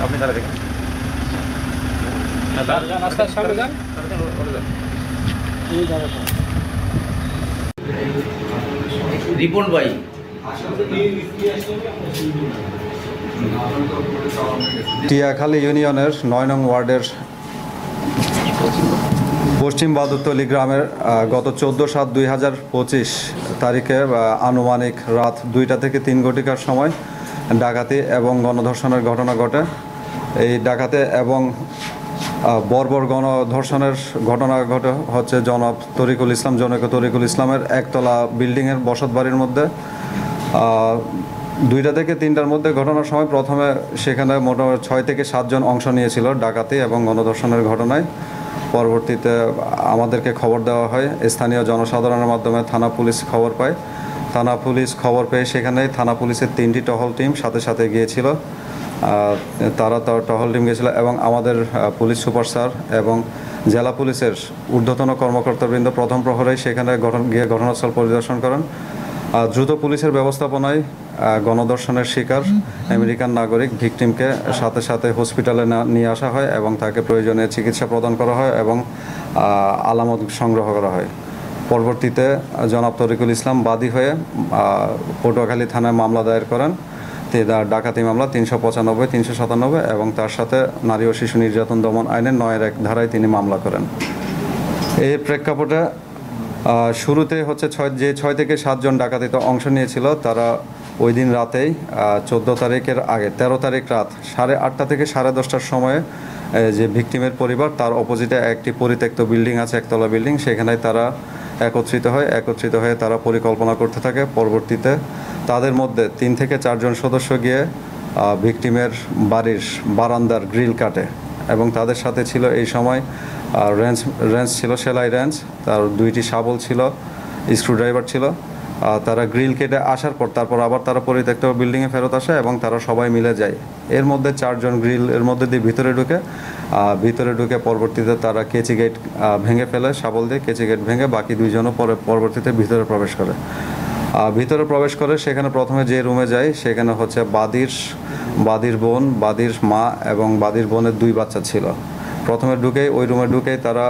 আপনি তারা দেখেন রিপন ভাই টিয়াখালী ইউনিয়নের ৯ নং ওয়ার্ডের পশ্চিম বাদুরতলী গ্রামের গত 14/7/2025 তারিখে আনুমানিক রাত 2টা থেকে 3 ঘটিকার সময় ডাকাতি এবং গণধর্ষণের ঘটনা ঘটে। এই ডাকাতি এবং বর্বর গণধর্ষণের ঘটনা ঘটে হচ্ছে জনাব তরিকুল ইসলাম, জনৈক তরিকুল ইসলামের একতলা বিল্ডিংয়ের বসতবাড়ির মধ্যে। 2টা থেকে 3টার মধ্যে ঘটনার সময় প্রথমে সেখানে মোটামুটি 6 থেকে 7 জন অংশ নিয়েছিল ডাকাতি এবং গণধর্ষণের ঘটনায়। পরবর্তীতে আমাদেরকে খবর দেওয়া হয়, স্থানীয় জনসাধারণের মাধ্যমে থানা পুলিশ খবর পায়। থানা পুলিশ খবর পেয়ে সেখানে থানা পুলিশের 3টি টহল টিম সাথে সাথে গিয়েছিল। তারা টহল টিম গিয়েছিল এবং আমাদের পুলিশ সুপার স্যার এবং জেলা পুলিশের ঊর্ধ্বতন কর্মকর্তাবৃন্দ প্রথম প্রহরেই সেখানে গিয়ে ঘটনাস্থল পরিদর্শন করেন। দ্রুত পুলিশের ব্যবস্থাপনায় গণধর্ষণের শিকার আমেরিকান নাগরিক ভিকটিমকে সাথে সাথে হসপিটালে নিয়ে আসা হয় এবং তাকে প্রয়োজনীয় চিকিৎসা প্রদান করা হয় এবং আলামত সংগ্রহ করা হয়। পরবর্তীতে জনাব তরিকুল ইসলাম বাদী হয়ে পটুয়াখালী থানায় মামলা দায়ের করেন, ডাকাতি মামলা 395, 397 এবং তার সাথে নারী ও শিশু নির্যাতন দমন আইনের 9-1 ধারায় তিনি মামলা করেন। এর প্রেক্ষাপটে শুরুতে হচ্ছে 6 থেকে 7 জন ডাকাতিতে অংশ নিয়েছিল, তারা ওই দিন রাতেই 14 তারিখের আগে 13 তারিখ রাত 8:30 থেকে 10:30টার সময়ে যে ভিকটিমের পরিবার তার অপোজিটে একটি পরিত্যক্ত বিল্ডিং আছে, একতলা বিল্ডিং, সেখানে তারা একত্রিত হয়ে তারা পরিকল্পনা করতে থাকে। পরবর্তীতে তাদের মধ্যে 3 থেকে 4 জন সদস্য গিয়ে ভিকটিমের বাড়ির বারান্দার গ্রিল কাটে এবং তাদের সাথে ছিল এই সময় রেঞ্চ ছিল, সেলাই রেঞ্চ, তার 2টি শাবল ছিল, স্ক্রুড্রাইভার ছিল। তারা গ্রিল কেটে আসার পর তারপর আবার তারা পরিত্যক্ত বিল্ডিংয়ে ফেরত আসে এবং তারা সবাই মিলে যায়। এর মধ্যে 4 জন গ্রিল এর মধ্যে দিয়ে ভিতরে ঢুকে পরবর্তীতে তারা কেচি গেট ভেঙে ফেলে, শাবল দিয়ে কেচি গেট ভেঙে বাকি 2 জনও পরবর্তীতে ভিতরে প্রবেশ করে। সেখানে প্রথমে যে রুমে যায় সেখানে হচ্ছে বাদীর বোন, বাদীর মা এবং বাদীর বোনের 2 বাচ্চা ছিল। প্রথমে ওই রুমে ঢুকেই তারা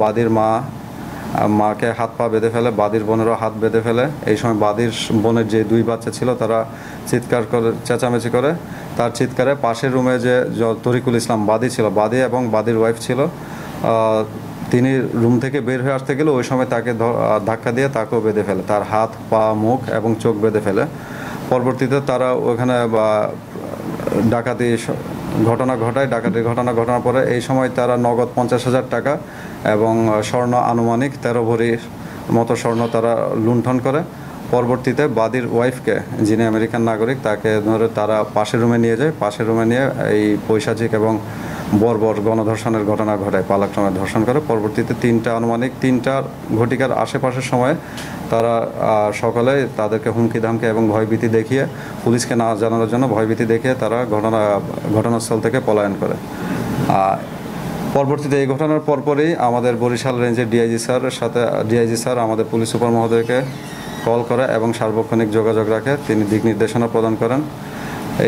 বাদীর মাকে হাত পা বেঁধে ফেলে, বাদীর বোনেরও হাত বেঁধে ফেলে। এই সময় বাদীর বোনের যে 2 বাচ্চা ছিল তারা চিৎকার করে চেঁচামেচি করে। তার চিৎকারে পাশের রুমে যে তরিকুল ইসলাম বাদী ছিল, বাদী এবং বাদীর ওয়াইফ ছিল, তিনি রুম থেকে বের হয়ে আসতে গেলে ওই সময় তাকে ধাক্কা দিয়ে তাকেও বেঁধে ফেলে, তার হাত পা মুখ এবং চোখ বেঁধে ফেলে। পরবর্তীতে তারা ওখানে ডাকাতির ঘটনা ঘটানোর পরে এই সময় তারা নগদ 50,000 টাকা এবং স্বর্ণ আনুমানিক 13 ভরির মতো স্বর্ণ তারা লুণ্ঠন করে। পরবর্তীতে বাদীর ওয়াইফকে, যিনি আমেরিকান নাগরিক, তাকে ধরে তারা পাশের রুমে নিয়ে যায়। পাশের রুমে নিয়ে এই পৈশাচিক এবং বর্বর গণধর্ষণের ঘটনা ঘটায়, পালাক্রমে ধর্ষণ করে। পরবর্তীতে আনুমানিক 3টা ঘটিকার আশেপাশের সময় তারা সকালে তাদেরকে হুমকি ধামকি এবং ভয়ভীতি দেখিয়ে, পুলিশকে না জানানোর জন্য ভয়ভীতি দেখিয়ে তারা ঘটনাস্থল থেকে পলায়ন করে। পরবর্তীতে এই ঘটনার পরপরই আমাদের বরিশাল রেঞ্জের ডিআইজি স্যার আমাদের পুলিশ সুপার মহোদয়কে কল করে এবং সার্বক্ষণিক যোগাযোগ রাখে, তিনি দিক নির্দেশনা প্রদান করেন।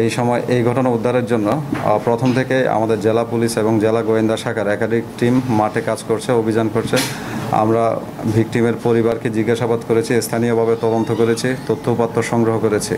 এই সময় এই ঘটনা উদ্ধারের জন্য প্রথম থেকে আমাদের জেলা পুলিশ এবং জেলা গোয়েন্দা শাখার একাধিক টিম মাঠে কাজ করছে, অভিযান করছে। আমরা ভিকটিমের পরিবারকে জিজ্ঞাসাবাদ করেছি, স্থানীয়ভাবে তদন্ত করেছি, তথ্য উপাত্ত সংগ্রহ করেছি।